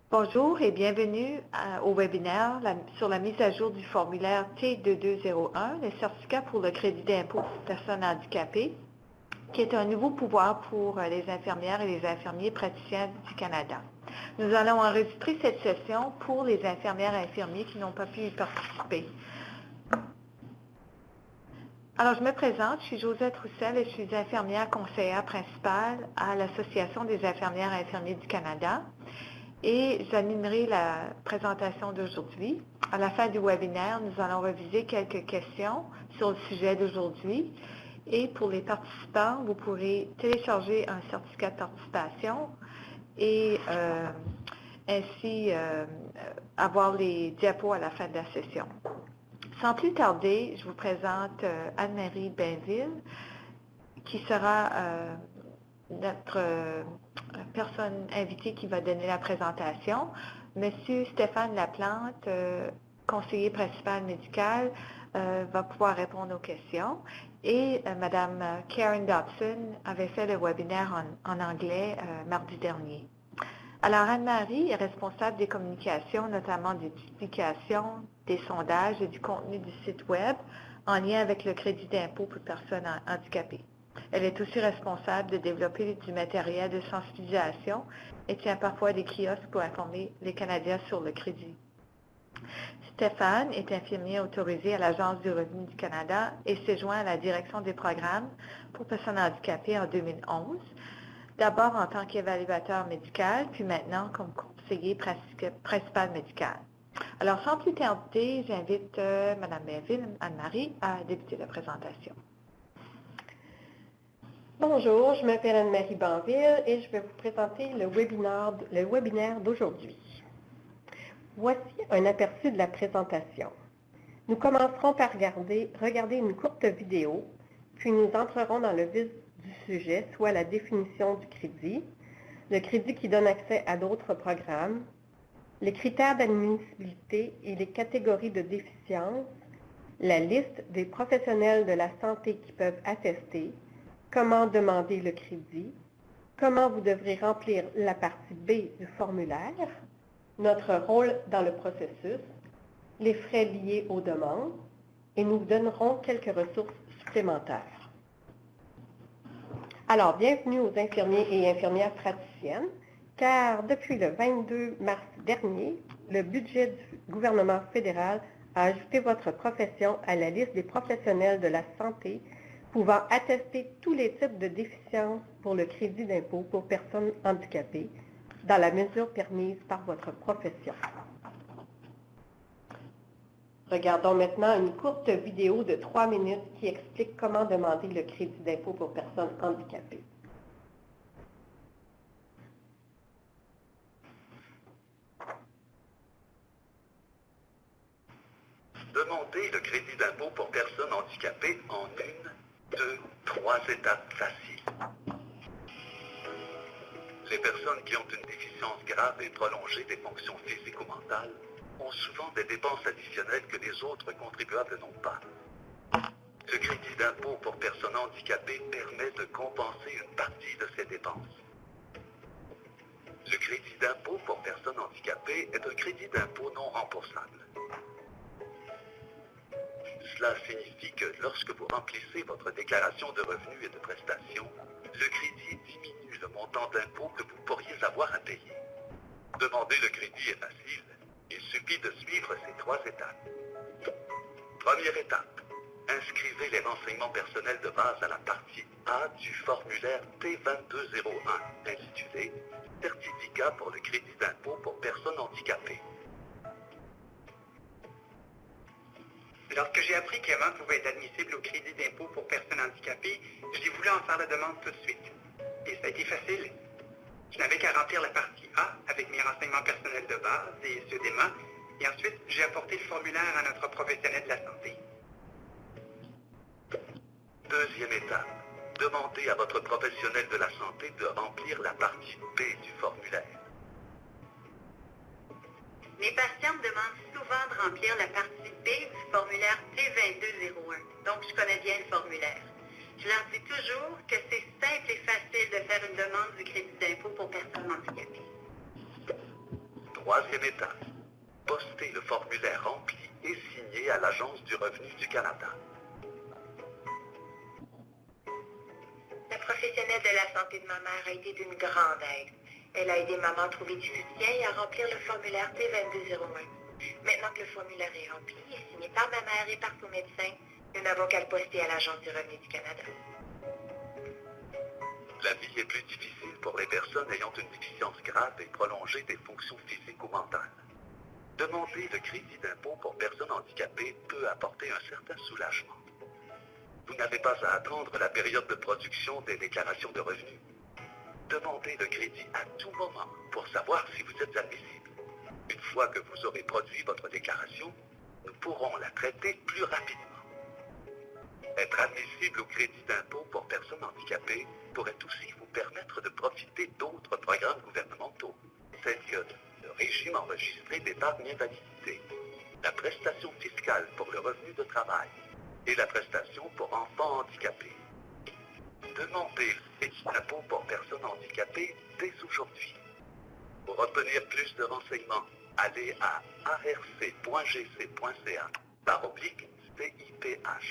Bonjour et bienvenue au webinaire sur la mise à jour du formulaire T2201, le certificat pour le crédit d'impôt pour personnes handicapées, qui est un nouveau pouvoir pour les infirmières et les infirmiers praticiens du Canada. Nous allons enregistrer cette session pour les infirmières et infirmiers qui n'ont pas pu y participer. Alors, je me présente, je suis Josette Roussel et je suis infirmière conseillère principale à l'Association des infirmières et infirmiers du Canada. Et j'animerai la présentation d'aujourd'hui. À la fin du webinaire, nous allons reviser quelques questions sur le sujet d'aujourd'hui. Et pour les participants, vous pourrez télécharger un certificat de participation et ainsi avoir les diapos à la fin de la session. Sans plus tarder, je vous présente Anne-Marie Bainville, qui sera notre personne invitée qui va donner la présentation. Monsieur Stéphane Laplante, conseiller principal médical, va pouvoir répondre aux questions. Et Madame Karen Dobson avait fait le webinaire en anglais mardi dernier. Alors, Anne-Marie est responsable des communications, notamment des publications, des sondages et du contenu du site Web en lien avec le crédit d'impôt pour personnes handicapées. Elle est aussi responsable de développer du matériel de sensibilisation et tient parfois des kiosques pour informer les Canadiens sur le crédit. Stéphane est infirmier autorisé à l'Agence du revenu du Canada et s'est joint à la direction des programmes pour personnes handicapées en 2011, d'abord en tant qu'évaluateur médical, puis maintenant comme conseiller principal médical. Alors, sans plus tarder, j'invite Mme Bainville, Anne-Marie, à débuter la présentation. Bonjour, je m'appelle Anne-Marie Banville et je vais vous présenter le webinaire d'aujourd'hui. Voici un aperçu de la présentation. Nous commencerons par regarder une courte vidéo, puis nous entrerons dans le vif du sujet, soit la définition du crédit, le crédit qui donne accès à d'autres programmes, les critères d'admissibilité et les catégories de déficience, la liste des professionnels de la santé qui peuvent attester, comment demander le crédit, comment vous devrez remplir la partie B du formulaire, notre rôle dans le processus, les frais liés aux demandes, et nous vous donnerons quelques ressources supplémentaires. Alors, bienvenue aux infirmiers et infirmières praticiennes, car depuis le 22 mars dernier, le budget du gouvernement fédéral a ajouté votre profession à la liste des professionnels de la santé pouvant attester tous les types de déficiences pour le crédit d'impôt pour personnes handicapées, dans la mesure permise par votre profession. Regardons maintenant une courte vidéo de 3 minutes qui explique comment demander le crédit d'impôt pour personnes handicapées. Demandez le crédit d'impôt pour personnes handicapées en 1, 2, 3 étapes faciles. Les personnes qui ont une déficience grave et prolongée des fonctions physiques ou mentales ont souvent des dépenses additionnelles que les autres contribuables n'ont pas. Le crédit d'impôt pour personnes handicapées permet de compenser une partie de ces dépenses. Le crédit d'impôt pour personnes handicapées est un crédit d'impôt non remboursable. Cela signifie que lorsque vous remplissez votre déclaration de revenus et de prestations, le crédit diminue le montant d'impôt que vous pourriez avoir à payer. Demander le crédit est facile. Il suffit de suivre ces 3 étapes. Première étape. Inscrivez les renseignements personnels de base à la partie A du formulaire T2201, intitulé « Certificat pour le crédit d'impôt pour personnes handicapées ». Lorsque j'ai appris qu'Emma pouvait être admissible au crédit d'impôt pour personnes handicapées, j'ai voulu en faire la demande tout de suite. Et ça a été facile. Je n'avais qu'à remplir la partie A avec mes renseignements personnels de base et ceux d'Emma, et ensuite j'ai apporté le formulaire à notre professionnel de la santé. Deuxième étape. Demandez à votre professionnel de la santé de remplir la partie B du formulaire. Mes patientes demandent souvent de remplir la partie B du formulaire T2201, donc je connais bien le formulaire. Je leur dis toujours que c'est simple et facile de faire une demande du crédit d'impôt pour personnes handicapées. Troisième étape. Postez le formulaire rempli et signé à l'Agence du revenu du Canada. La professionnelle de la santé de ma mère a été d'une grande aide. Elle a aidé maman à trouver du soutien et à remplir le formulaire T2201. Maintenant que le formulaire est rempli et signé par ma mère et par son médecin, nous n'avons qu'à le poster à l'Agence du revenu du Canada. La vie est plus difficile pour les personnes ayant une déficience grave et prolongée des fonctions physiques ou mentales. Demander le crédit d'impôt pour personnes handicapées peut apporter un certain soulagement. Vous n'avez pas à attendre la période de production des déclarations de revenus. Demandez le crédit à tout moment pour savoir si vous êtes admissible. Une fois que vous aurez produit votre déclaration, nous pourrons la traiter plus rapidement. Être admissible au crédit d'impôt pour personnes handicapées pourrait aussi vous permettre de profiter d'autres programmes gouvernementaux, tels que le régime enregistré d'épargne invalidité, la prestation fiscale pour le revenu de travail et la prestation pour enfants handicapés. Demandez le crédit d'impôt pour personnes handicapées dès aujourd'hui. Pour obtenir plus de renseignements, allez à arc.gc.ca/CIPH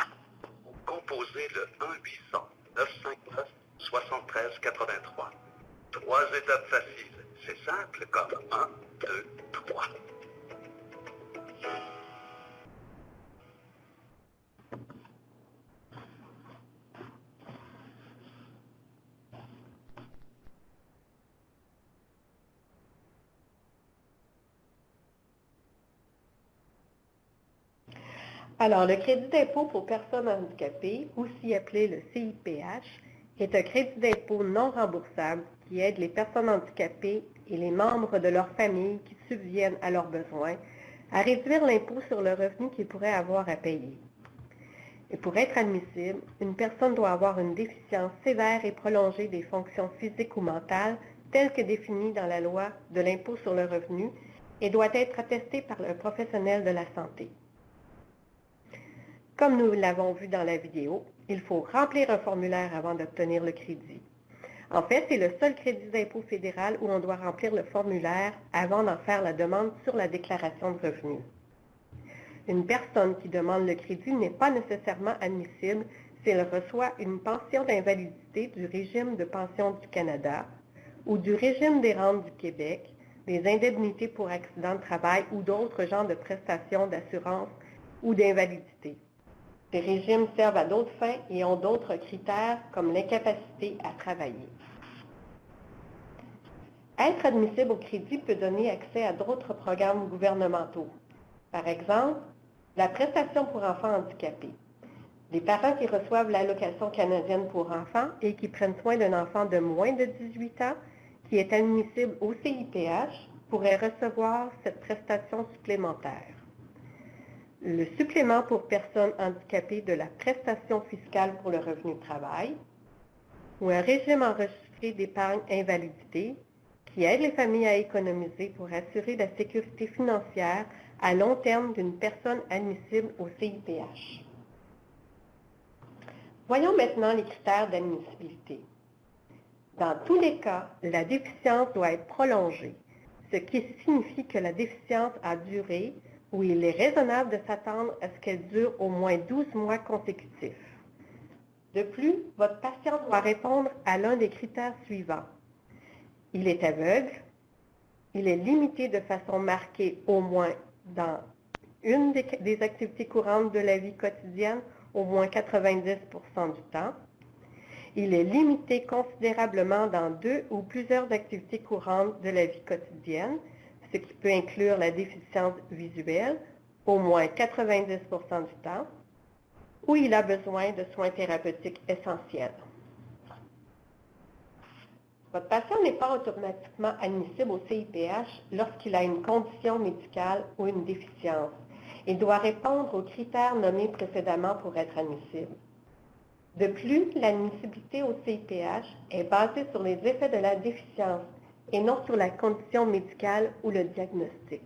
ou composez le 1-800-959-7383. 3 étapes faciles. C'est simple comme 1, 2, 3. Alors, le crédit d'impôt pour personnes handicapées, aussi appelé le CIPH, est un crédit d'impôt non remboursable qui aide les personnes handicapées et les membres de leur famille qui subviennent à leurs besoins à réduire l'impôt sur le revenu qu'ils pourraient avoir à payer. Et pour être admissible, une personne doit avoir une déficience sévère et prolongée des fonctions physiques ou mentales telles que définies dans la loi de l'impôt sur le revenu et doit être attestée par un professionnel de la santé. Comme nous l'avons vu dans la vidéo, il faut remplir un formulaire avant d'obtenir le crédit. En fait, c'est le seul crédit d'impôt fédéral où on doit remplir le formulaire avant d'en faire la demande sur la déclaration de revenus. Une personne qui demande le crédit n'est pas nécessairement admissible si elle reçoit une pension d'invalidité du régime de pension du Canada ou du régime des rentes du Québec, des indemnités pour accident de travail ou d'autres genres de prestations d'assurance ou d'invalidité. Ces régimes servent à d'autres fins et ont d'autres critères comme l'incapacité à travailler. Être admissible au crédit peut donner accès à d'autres programmes gouvernementaux. Par exemple, la prestation pour enfants handicapés. Les parents qui reçoivent l'allocation canadienne pour enfants et qui prennent soin d'un enfant de moins de 18 ans qui est admissible au CIPH pourraient recevoir cette prestation supplémentaire. Le supplément pour personnes handicapées de la prestation fiscale pour le revenu de travail ou un régime enregistré d'épargne invalidité qui aide les familles à économiser pour assurer la sécurité financière à long terme d'une personne admissible au CIPH. Voyons maintenant les critères d'admissibilité. Dans tous les cas, la déficience doit être prolongée, ce qui signifie que la déficience a duré où il est raisonnable de s'attendre à ce qu'elle dure au moins 12 mois consécutifs. De plus, votre patient doit répondre à l'un des critères suivants. Il est aveugle, il est limité de façon marquée au moins dans une des activités courantes de la vie quotidienne, au moins 90% du temps. Il est limité considérablement dans 2 ou plusieurs activités courantes de la vie quotidienne, ce qui peut inclure la déficience visuelle, au moins 90% du temps, ou il a besoin de soins thérapeutiques essentiels. Votre patient n'est pas automatiquement admissible au CIPH lorsqu'il a une condition médicale ou une déficience. Il doit répondre aux critères nommés précédemment pour être admissible. De plus, l'admissibilité au CIPH est basée sur les effets de la déficience et non sur la condition médicale ou le diagnostic.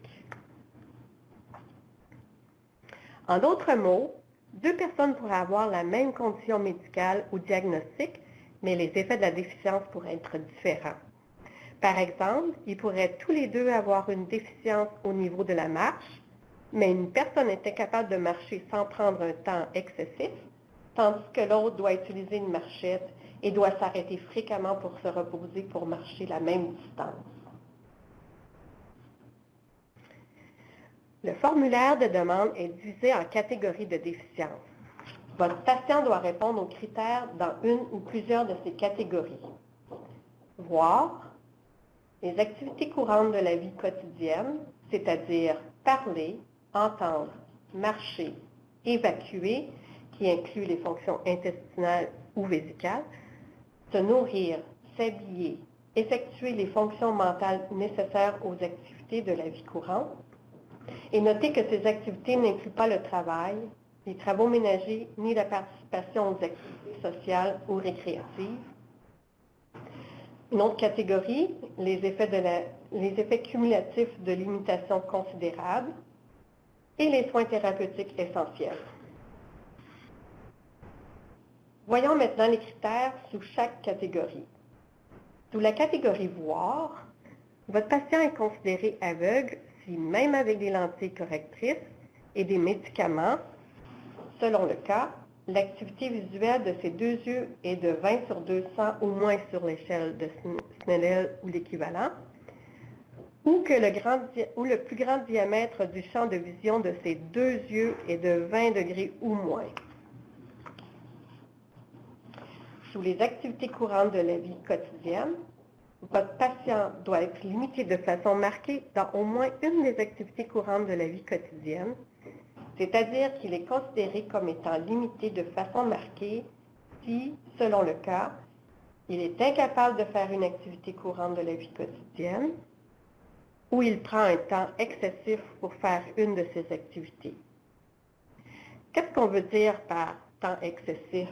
En d'autres mots, 2 personnes pourraient avoir la même condition médicale ou diagnostic, mais les effets de la déficience pourraient être différents. Par exemple, ils pourraient tous les deux avoir une déficience au niveau de la marche, mais une personne est incapable de marcher sans prendre un temps excessif, tandis que l'autre doit utiliser une marchette et doit s'arrêter fréquemment pour se reposer pour marcher la même distance. Le formulaire de demande est divisé en catégories de déficience. Votre patient doit répondre aux critères dans une ou plusieurs de ces catégories. Voir, les activités courantes de la vie quotidienne, c'est-à-dire parler, entendre, marcher, évacuer, qui inclut les fonctions intestinales ou vésicales, se nourrir, s'habiller, effectuer les fonctions mentales nécessaires aux activités de la vie courante, et notez que ces activités n'incluent pas le travail, les travaux ménagers, ni la participation aux activités sociales ou récréatives. Une autre catégorie, les effets cumulatifs de limitation considérable et les soins thérapeutiques essentiels. Voyons maintenant les critères sous chaque catégorie. Sous la catégorie voir, votre patient est considéré aveugle si, même avec des lentilles correctrices et des médicaments, selon le cas, l'activité visuelle de ses deux yeux est de 20 sur 200 ou moins sur l'échelle de Snellen ou l'équivalent, ou que le plus grand diamètre du champ de vision de ses deux yeux est de 20 degrés ou moins. Sous les activités courantes de la vie quotidienne, votre patient doit être limité de façon marquée dans au moins une des activités courantes de la vie quotidienne, c'est-à-dire qu'il est considéré comme étant limité de façon marquée si, selon le cas, il est incapable de faire une activité courante de la vie quotidienne ou il prend un temps excessif pour faire une de ces activités. Qu'est-ce qu'on veut dire par temps excessif?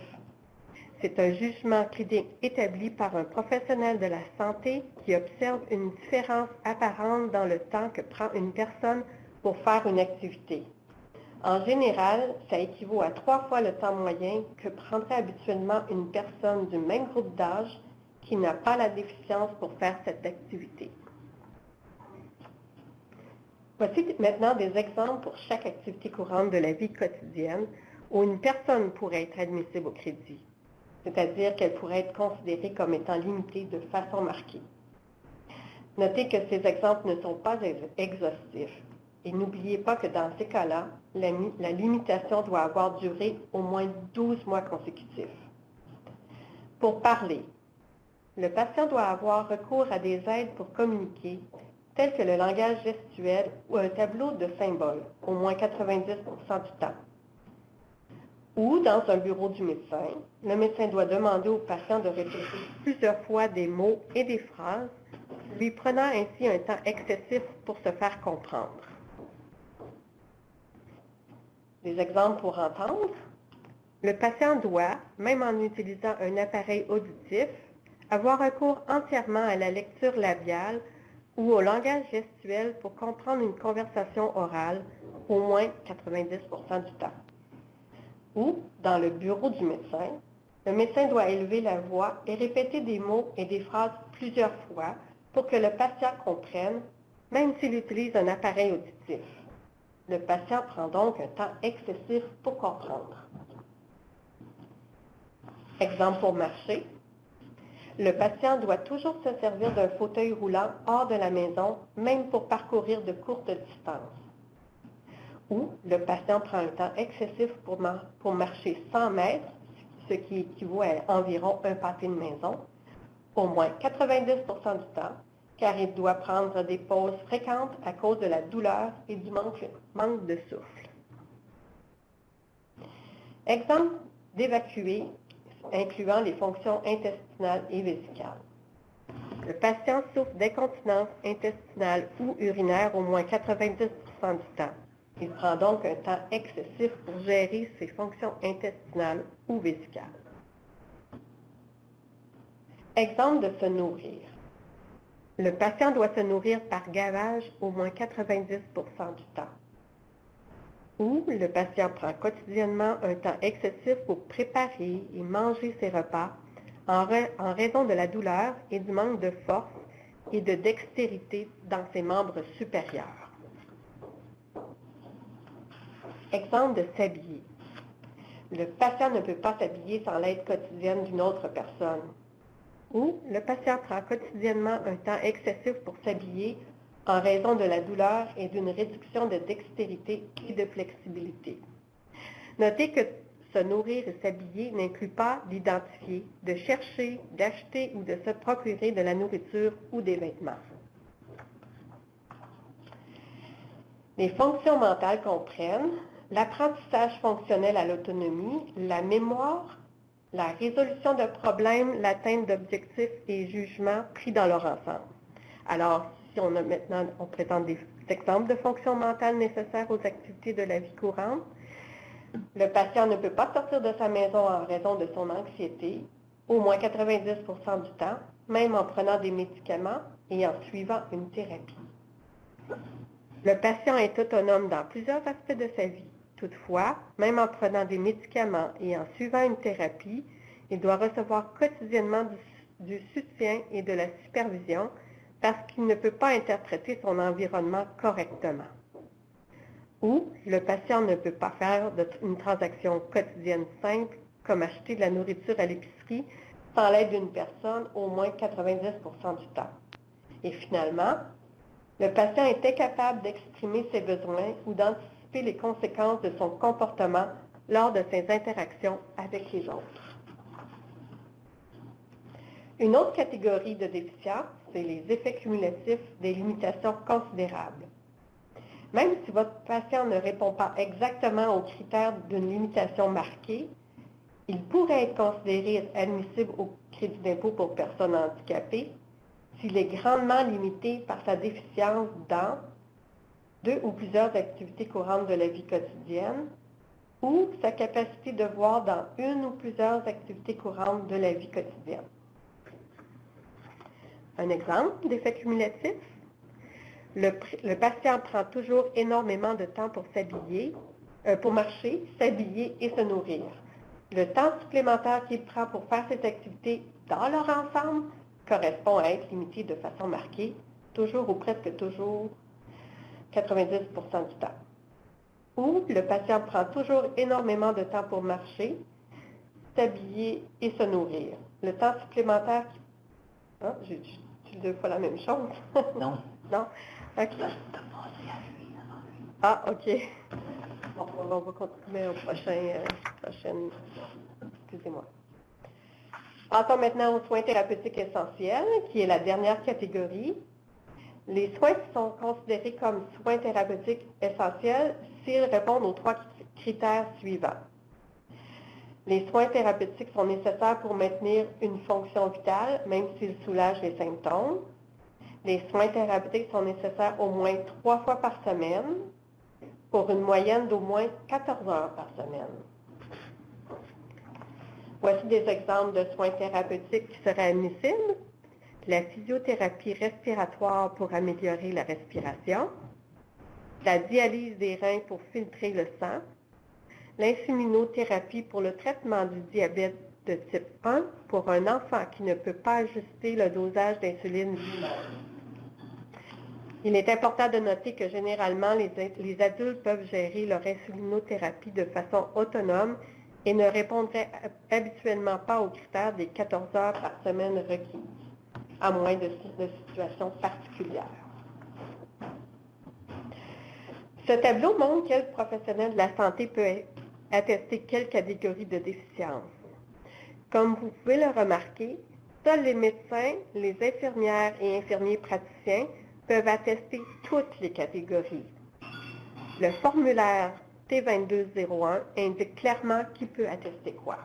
C'est un jugement clinique établi par un professionnel de la santé qui observe une différence apparente dans le temps que prend une personne pour faire une activité. En général, ça équivaut à 3 fois le temps moyen que prendrait habituellement une personne du même groupe d'âge qui n'a pas la déficience pour faire cette activité. Voici maintenant des exemples pour chaque activité courante de la vie quotidienne où une personne pourrait être admissible au crédit, c'est-à-dire qu'elle pourrait être considérée comme étant limitée de façon marquée. Notez que ces exemples ne sont pas exhaustifs. Et n'oubliez pas que dans ces cas-là, la limitation doit avoir duré au moins 12 mois consécutifs. Pour parler, le patient doit avoir recours à des aides pour communiquer, telles que le langage gestuel ou un tableau de symboles, au moins 90% du temps. Ou, dans un bureau du médecin, le médecin doit demander au patient de répéter plusieurs fois des mots et des phrases, lui prenant ainsi un temps excessif pour se faire comprendre. Des exemples pour entendre. Le patient doit, même en utilisant un appareil auditif, avoir recours entièrement à la lecture labiale ou au langage gestuel pour comprendre une conversation orale, au moins 90% du temps. Ou, dans le bureau du médecin, le médecin doit élever la voix et répéter des mots et des phrases plusieurs fois pour que le patient comprenne, même s'il utilise un appareil auditif. Le patient prend donc un temps excessif pour comprendre. Exemple pour marcher. Le patient doit toujours se servir d'un fauteuil roulant hors de la maison, même pour parcourir de courtes distances. Ou le patient prend un temps excessif pour marcher 100 mètres, ce qui équivaut à environ un pâté de maison, au moins 90% du temps, car il doit prendre des pauses fréquentes à cause de la douleur et du manque de souffle. Exemple d'évacuer, incluant les fonctions intestinales et vésicales. Le patient souffre d'incontinence intestinale ou urinaire au moins 90% du temps. Il prend donc un temps excessif pour gérer ses fonctions intestinales ou vésicales. Exemple de se nourrir. Le patient doit se nourrir par gavage au moins 90% du temps. Ou le patient prend quotidiennement un temps excessif pour préparer et manger ses repas en raison de la douleur et du manque de force et de dextérité dans ses membres supérieurs. Exemple de s'habiller. Le patient ne peut pas s'habiller sans l'aide quotidienne d'une autre personne. Ou le patient prend quotidiennement un temps excessif pour s'habiller en raison de la douleur et d'une réduction de dextérité et de flexibilité. Notez que se nourrir et s'habiller n'inclut pas d'identifier, de chercher, d'acheter ou de se procurer de la nourriture ou des vêtements. Les fonctions mentales comprennent l'apprentissage fonctionnel à l'autonomie, la mémoire, la résolution de problèmes, l'atteinte d'objectifs et jugements pris dans leur ensemble. Alors, si on présente des exemples de fonctions mentales nécessaires aux activités de la vie courante, le patient ne peut pas sortir de sa maison en raison de son anxiété, au moins 90% du temps, même en prenant des médicaments et en suivant une thérapie. Le patient est autonome dans plusieurs aspects de sa vie. Toutefois, même en prenant des médicaments et en suivant une thérapie, il doit recevoir quotidiennement du soutien et de la supervision parce qu'il ne peut pas interpréter son environnement correctement. Ou le patient ne peut pas faire une transaction quotidienne simple comme acheter de la nourriture à l'épicerie sans l'aide d'une personne au moins 90% du temps. Et finalement, le patient est incapable d'exprimer ses besoins ou d'anticiper les conséquences de son comportement lors de ses interactions avec les autres. Une autre catégorie de déficience, c'est les effets cumulatifs des limitations considérables. Même si votre patient ne répond pas exactement aux critères d'une limitation marquée, il pourrait être considéré admissible au crédit d'impôt pour personnes handicapées s'il est grandement limité par sa déficience dans deux ou plusieurs activités courantes de la vie quotidienne ou sa capacité de voir dans une ou plusieurs activités courantes de la vie quotidienne. Un exemple d'effet cumulatif, le patient prend toujours énormément de temps pour s'habiller, pour marcher, s'habiller et se nourrir. Le temps supplémentaire qu'il prend pour faire ces activités dans leur ensemble correspond à être limité de façon marquée, toujours ou presque toujours 90% du temps. Ou le patient prend toujours énormément de temps pour marcher, s'habiller et se nourrir. Le temps supplémentaire... Ah, j'ai dit deux fois la même chose. Non. Non? OK. Ah, OK. Bon, on va continuer au prochain... Excusez-moi. Passons maintenant aux soins thérapeutiques essentiels, qui est la dernière catégorie. Les soins sont considérés comme soins thérapeutiques essentiels s'ils répondent aux trois critères suivants. Les soins thérapeutiques sont nécessaires pour maintenir une fonction vitale, même s'ils soulagent les symptômes. Les soins thérapeutiques sont nécessaires au moins 3 fois par semaine, pour une moyenne d'au moins 14 heures par semaine. Voici des exemples de soins thérapeutiques qui seraient admissibles. La physiothérapie respiratoire pour améliorer la respiration, la dialyse des reins pour filtrer le sang, l'insulinothérapie pour le traitement du diabète de type 1 pour un enfant qui ne peut pas ajuster le dosage d'insuline lui-même. Il est important de noter que généralement, les adultes peuvent gérer leur insulinothérapie de façon autonome et ne répondraient habituellement pas aux critères des 14 heures par semaine requises, à moins de situations particulières. Ce tableau montre quel professionnel de la santé peut attester quelle catégorie de déficience. Comme vous pouvez le remarquer, seuls les médecins, les infirmières et infirmiers praticiens peuvent attester toutes les catégories. Le formulaire T2201 indique clairement qui peut attester quoi.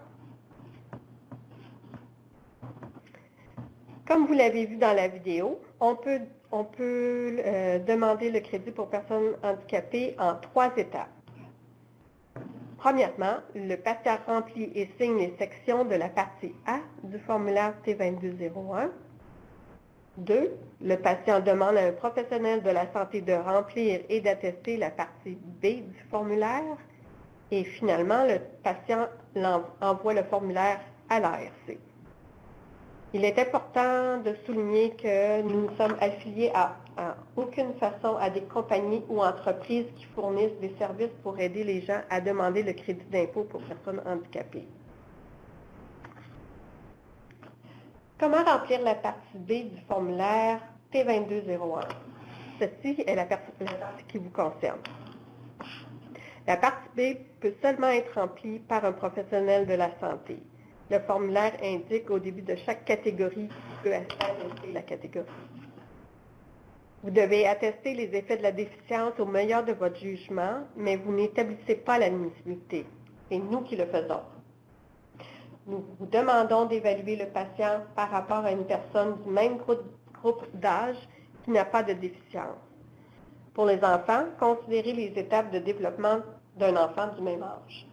Comme vous l'avez vu dans la vidéo, on peut demander le crédit pour personnes handicapées en 3 étapes. Premièrement, le patient remplit et signe les sections de la partie A du formulaire T2201. 2. Le patient demande à un professionnel de la santé de remplir et d'attester la partie B du formulaire. Et finalement, le patient envoie le formulaire à l'ARC. Il est important de souligner que nous ne sommes affiliés à aucune façon à des compagnies ou entreprises qui fournissent des services pour aider les gens à demander le crédit d'impôt pour personnes handicapées. Comment remplir la partie B du formulaire T2201? Ceci est la partie qui vous concerne. La partie B peut seulement être remplie par un professionnel de la santé. Le formulaire indique au début de chaque catégorie qui peut attester la catégorie. Vous devez attester les effets de la déficience au meilleur de votre jugement, mais vous n'établissez pas l'admissibilité. C'est nous qui le faisons. Nous vous demandons d'évaluer le patient par rapport à une personne du même groupe d'âge qui n'a pas de déficience. Pour les enfants, considérez les étapes de développement d'un enfant du même âge.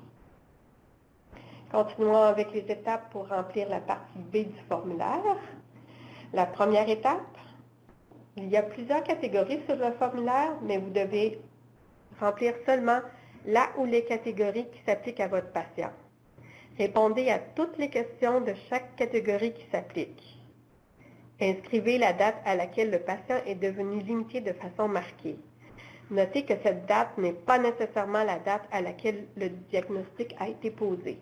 Continuons avec les étapes pour remplir la partie B du formulaire. La première étape, il y a plusieurs catégories sur le formulaire, mais vous devez remplir seulement la ou les catégories qui s'appliquent à votre patient. Répondez à toutes les questions de chaque catégorie qui s'applique. Inscrivez la date à laquelle le patient est devenu limité de façon marquée. Notez que cette date n'est pas nécessairement la date à laquelle le diagnostic a été posé.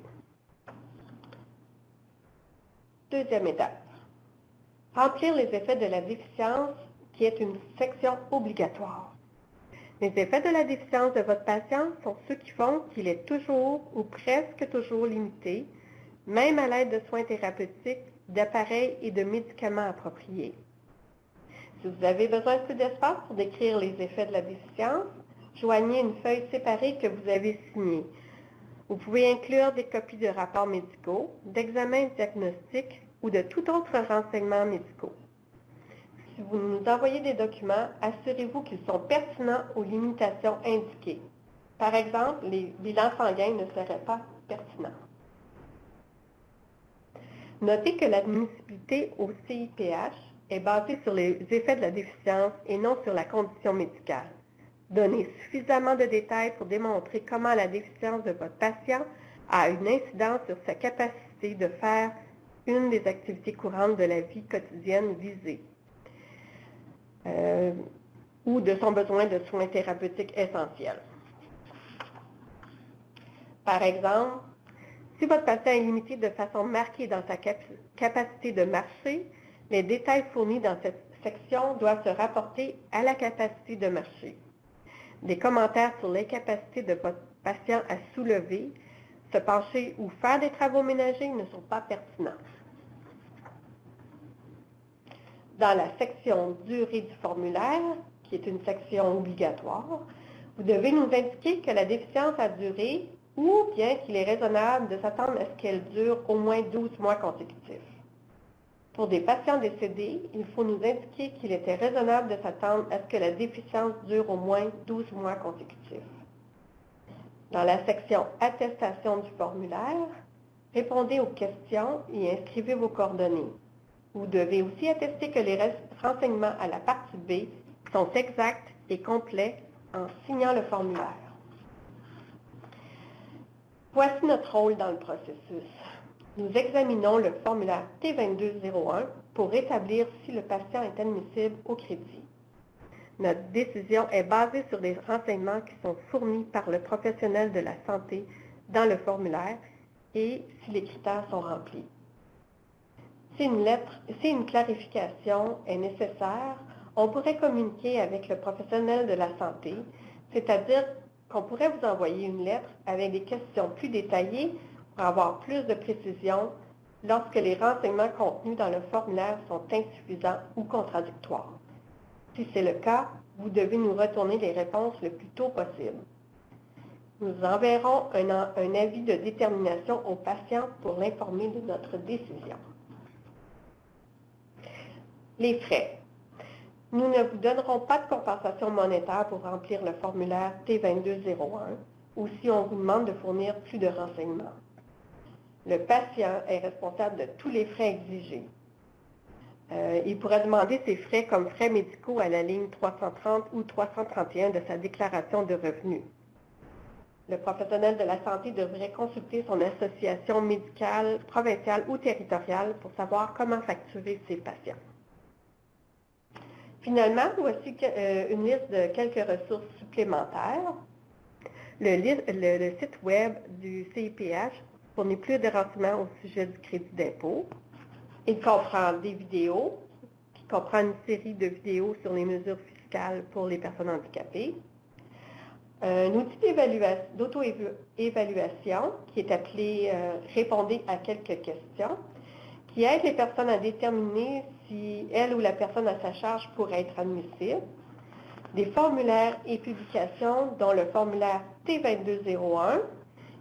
Deuxième étape. Remplir les effets de la déficience, qui est une section obligatoire. Les effets de la déficience de votre patient sont ceux qui font qu'il est toujours ou presque toujours limité, même à l'aide de soins thérapeutiques, d'appareils et de médicaments appropriés. Si vous avez besoin de plus d'espace pour décrire les effets de la déficience, joignez une feuille séparée que vous avez signée. Vous pouvez inclure des copies de rapports médicaux, d'examens diagnostiques ou de tout autre renseignement médicaux. Si vous nous envoyez des documents, assurez-vous qu'ils sont pertinents aux limitations indiquées. Par exemple, les bilans sanguins ne seraient pas pertinents. Notez que l'admissibilité au CIPH est basée sur les effets de la déficience et non sur la condition médicale. Donnez suffisamment de détails pour démontrer comment la déficience de votre patient a une incidence sur sa capacité de faire une des activités courantes de la vie quotidienne visée ou de son besoin de soins thérapeutiques essentiels. Par exemple, si votre patient est limité de façon marquée dans sa capacité de marcher, les détails fournis dans cette section doivent se rapporter à la capacité de marcher. Des commentaires sur l'incapacité de votre patient à soulever, se pencher ou faire des travaux ménagers ne sont pas pertinents. Dans la section « Durée du formulaire », qui est une section obligatoire, vous devez nous indiquer que la déficience a duré ou bien qu'il est raisonnable de s'attendre à ce qu'elle dure au moins 12 mois consécutifs. Pour des patients décédés, il faut nous indiquer qu'il était raisonnable de s'attendre à ce que la déficience dure au moins 12 mois consécutifs. Dans la section « Attestation du formulaire », répondez aux questions et inscrivez vos coordonnées. Vous devez aussi attester que les renseignements à la partie B sont exacts et complets en signant le formulaire. Voici notre rôle dans le processus. Nous examinons le formulaire T2201 pour établir si le patient est admissible au crédit. Notre décision est basée sur les renseignements qui sont fournis par le professionnel de la santé dans le formulaire et si les critères sont remplis. Si une clarification est nécessaire, on pourrait communiquer avec le professionnel de la santé, c'est-à-dire qu'on pourrait vous envoyer une lettre avec des questions plus détaillées pour avoir plus de précision lorsque les renseignements contenus dans le formulaire sont insuffisants ou contradictoires. Si c'est le cas, vous devez nous retourner les réponses le plus tôt possible. Nous enverrons un avis de détermination au patient pour l'informer de notre décision. Les frais. Nous ne vous donnerons pas de compensation monétaire pour remplir le formulaire T2201 ou si on vous demande de fournir plus de renseignements. Le patient est responsable de tous les frais exigés. Il pourra demander ses frais comme frais médicaux à la ligne 330 ou 331 de sa déclaration de revenus. le professionnel de la santé devrait consulter son association médicale, provinciale ou territoriale pour savoir comment facturer ses patients. Finalement, voici une liste de quelques ressources supplémentaires. Le site web du CIPH fournit plus de renseignements au sujet du crédit d'impôt. Il comprend des vidéos, qui comprend une série de vidéos sur les mesures fiscales pour les personnes handicapées. Un outil d'auto-évaluation qui est appelé « Répondez à quelques questions », qui aide les personnes à déterminer si elle ou la personne à sa charge pourrait être admissible. Des formulaires et publications, dont le formulaire T2201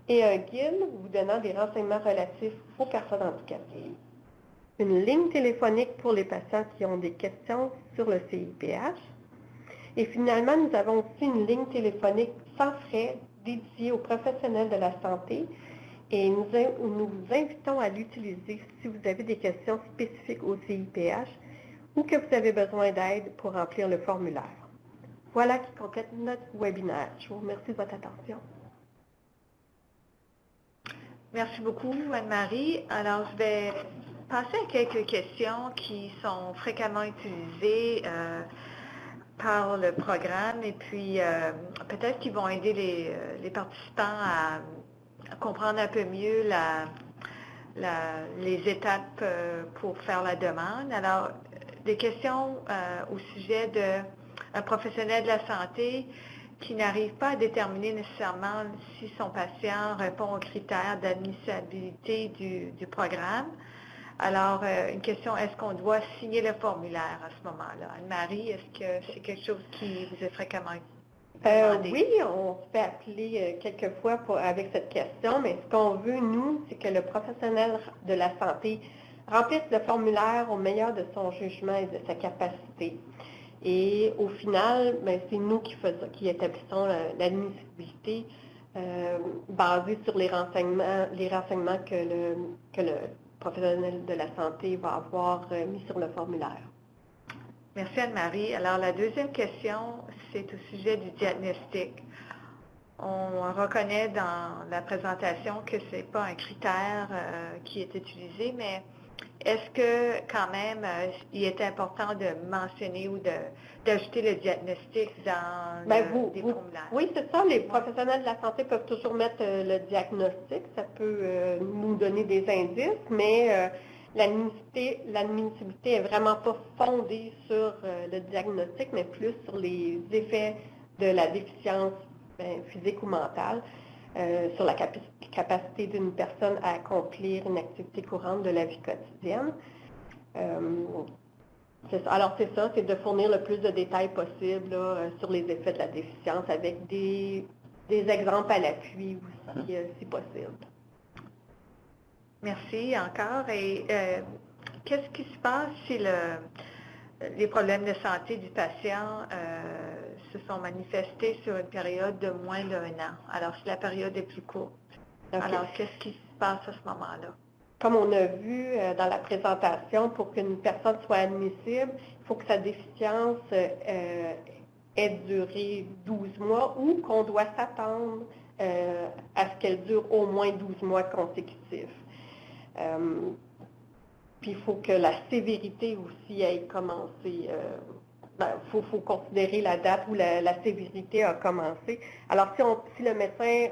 et un guide vous donnant des renseignements relatifs aux personnes handicapées. Une ligne téléphonique pour les patients qui ont des questions sur le CIPH. Et finalement, nous avons aussi une ligne téléphonique sans frais dédiée aux professionnels de la santé et nous vous invitons à l'utiliser si vous avez des questions spécifiques au CIPH ou que vous avez besoin d'aide pour remplir le formulaire. Voilà qui complète notre webinaire. Je vous remercie de votre attention. Merci beaucoup, Anne-Marie. Alors, je vais passer à quelques questions qui sont fréquemment utilisées par le programme et puis peut-être qu'ils vont aider les participants à comprendre un peu mieux les étapes pour faire la demande. Alors, des questions au sujet d'un professionnel de la santé qui n'arrive pas à déterminer nécessairement si son patient répond aux critères d'admissibilité du programme. Alors, une question, est-ce qu'on doit signer le formulaire à ce moment-là? Anne-Marie, est-ce que c'est quelque chose qui vous est fréquemment demandé? Oui, on se fait appeler quelquefois avec cette question, mais ce qu'on veut, nous, c'est que le professionnel de la santé remplisse le formulaire au meilleur de son jugement et de sa capacité. Et au final, c'est nous qui établissons l'admissibilité basée sur les renseignements que le professionnel de la santé va avoir mis sur le formulaire. Merci Anne-Marie. Alors la deuxième question, c'est au sujet du diagnostic. On reconnaît dans la présentation que ce n'est pas un critère qui est utilisé, mais est-ce que quand même il est important de mentionner ou d'ajouter le diagnostic dans des formulaires? Oui, c'est ça. Les professionnels de la santé peuvent toujours mettre le diagnostic. Ça peut nous donner des indices, mais l'admissibilité n'est vraiment pas fondée sur le diagnostic, mais plus sur les effets de la déficience physique ou mentale. Sur la capacité d'une personne à accomplir une activité courante de la vie quotidienne. Alors c'est ça, c'est de fournir le plus de détails possible sur les effets de la déficience avec des exemples à l'appui aussi, si possible. Merci encore. Et qu'est-ce qui se passe si les problèmes de santé du patient se sont manifestés sur une période de moins d'1 an? Alors, si la période est plus courte. Okay. Alors, qu'est-ce qui se passe à ce moment-là? Comme on a vu dans la présentation, pour qu'une personne soit admissible, il faut que sa déficience ait duré 12 mois ou qu'on doit s'attendre à ce qu'elle dure au moins 12 mois consécutifs. Puis il faut que la sévérité aussi ait commencé. Faut considérer la date où la sévérité a commencé. Alors, si le médecin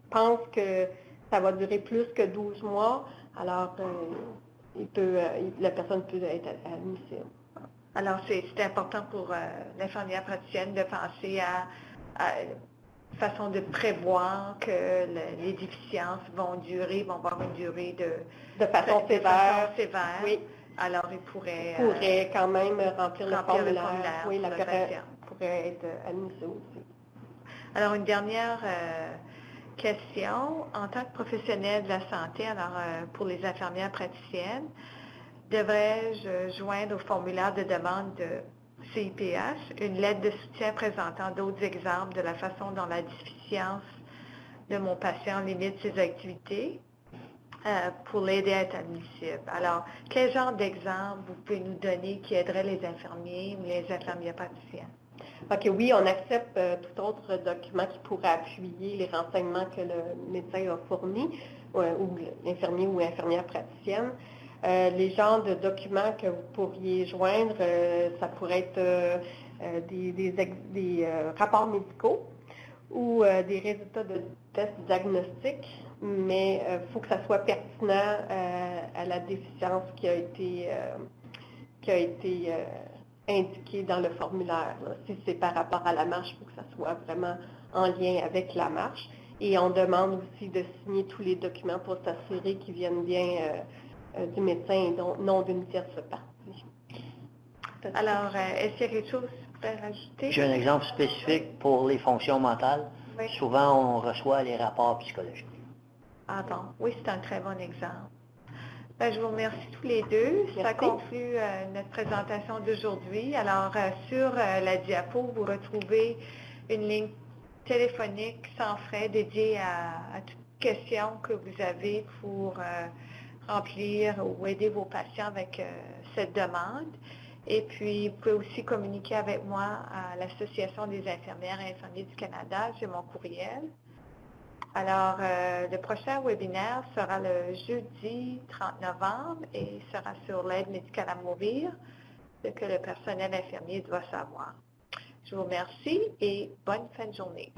pense que ça va durer plus que 12 mois, alors la personne peut être admissible. Alors, c'est important pour l'infirmière praticienne de penser à façon de prévoir que les déficiences vont avoir une durée de façon sévère. Oui. Alors, il pourrait quand même remplir le formulaire. Oui, la personne pourrait être admissible aussi. Alors, une dernière question. En tant que professionnel de la santé, alors pour les infirmières praticiennes, devrais-je joindre au formulaire de demande de CIPH une lettre de soutien présentant d'autres exemples de la façon dont la déficience de mon patient limite ses activités pour l'aider à être admissible? Alors, quel genre d'exemple vous pouvez nous donner qui aiderait les infirmiers ou les infirmières praticiennes? OK, oui, on accepte tout autre document qui pourrait appuyer les renseignements que le médecin a fournis, ou l'infirmier ou infirmière praticienne. Les genres de documents que vous pourriez joindre, ça pourrait être des rapports médicaux ou des résultats de tests diagnostiques, mais il faut que ça soit pertinent à la déficience qui a été indiquée dans le formulaire. Là. Si c'est par rapport à la marche, il faut que ça soit vraiment en lien avec la marche. Et on demande aussi de signer tous les documents pour s'assurer qu'ils viennent bien du médecin et non d'une tierce partie. Alors, est-ce qu'il y a quelque chose à rajouter? J'ai un exemple spécifique pour les fonctions mentales. Oui. Souvent, on reçoit les rapports psychologiques. Ah bon, oui, c'est un très bon exemple. Ben, je vous remercie tous les deux. Merci. Ça conclut notre présentation d'aujourd'hui. Alors, sur la diapo, vous retrouvez une ligne téléphonique sans frais dédiée à toute question que vous avez pour remplir ou aider vos patients avec cette demande. Et puis, vous pouvez aussi communiquer avec moi à l'Association des infirmières et infirmiers du Canada. J'ai mon courriel. Alors, le prochain webinaire sera le jeudi 30 novembre et sera sur l'aide médicale à mourir, ce que le personnel infirmier doit savoir. Je vous remercie et bonne fin de journée.